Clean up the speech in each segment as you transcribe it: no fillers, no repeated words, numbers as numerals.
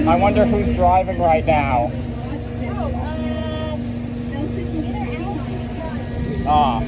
I wonder who's driving right now. Ah.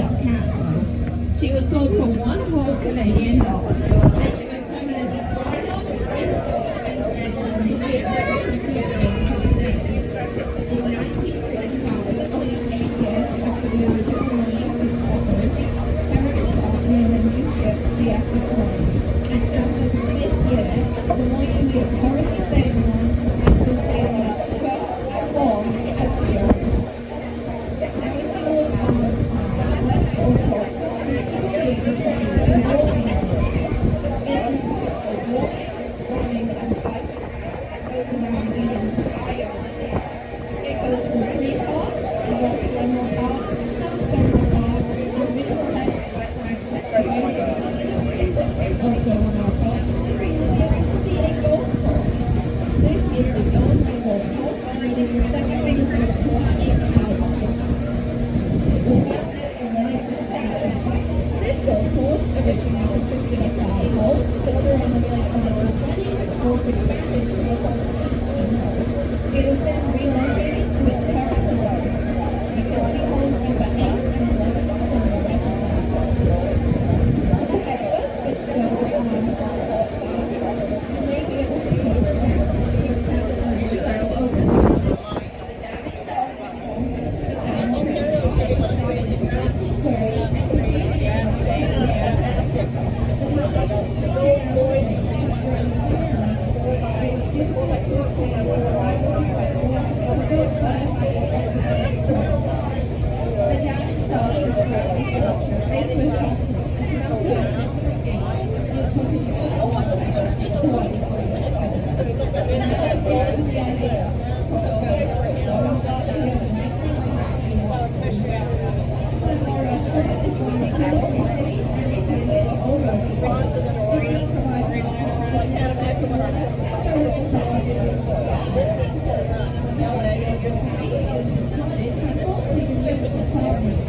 of cancer. She was sold for one whole Canadian dollar, and she was permanently dried out, restored, and transferred to the American Studios. In 1965, only 8 years after the original Moyie was discovered, Heritage Park named a new ship the Ss Moyie. And after this year, the Moyie we are currently sailing on has been sailing just as long as the original. Now, if you look on the left or right, you can see the walking bridge. This is called a walking, running, and biking. It goes around the entire island. It goes from Green Park, North Glenmore Park, South Glenmore Park, and Middlesex Wetland Recreation. Also on our property, we are to see a golf course. This is the Golden Golf Course, and it is the second biggest golf course in Canada. It was founded in 1970. This golf course originally consisted of 5 holes, but during the late 1920s, the course expanded to a total of 18 holes. It was then relocated to its current location. You can see holes number 8 and 11 on the reservoir. Ahead of us, which goes on the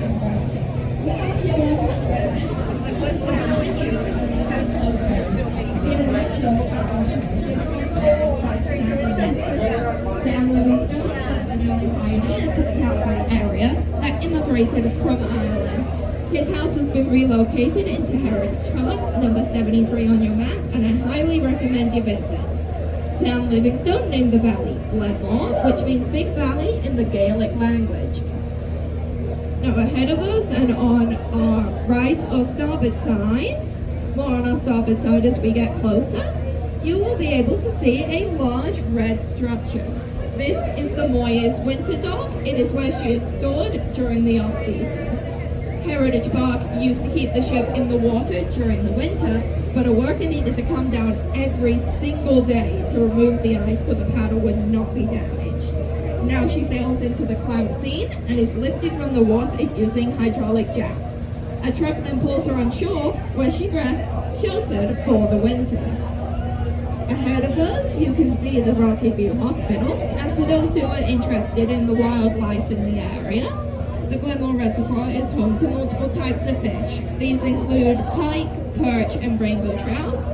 port side, you may be able to see the trail over the dam itself, which holds the dam started in 1930 and continued down to the Sam Livingstone was an early pioneer to the Calgary area that immigrated from Ireland. His house has been relocated into Heritage Park, number 73 on your map, and I highly recommend you visit. Sam Livingstone named the valley Glenmore, which means Big Valley in the Gaelic language. Now ahead of us and on our right or starboard side, more on our starboard side as we get closer, you will be able to see a large red structure. This is the Moyie's winter dock. It is where she is stored during the off-season. Heritage Park used to keep the ship in the water during the winter, but a worker needed to come down every single day to remove the ice so the paddle would not be damaged. Now she sails into the cloud scene and is lifted from the water using hydraulic jacks. A truck then pulls her on shore where she rests sheltered for the winter. Ahead of us, you can see the Rocky View Hospital, and for those who are interested in the wildlife in the area, the Glenmore Reservoir is home to multiple types of fish. These include pike, perch, and rainbow trout.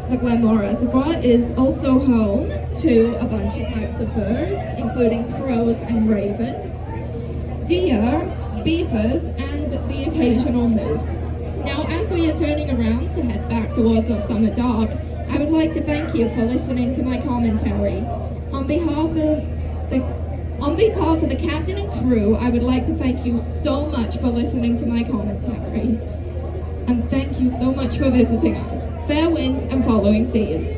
The Glenmore Reservoir is also home to a bunch of types of birds, including crows and ravens, deer, beavers, and the occasional moose. Now, as we are turning around to head back towards our summer dock, I would like to thank you for listening to my commentary. On behalf of the captain and crew, I would like to thank you so much for listening to my commentary. And thank you so much for visiting us. Fair winds and following seas.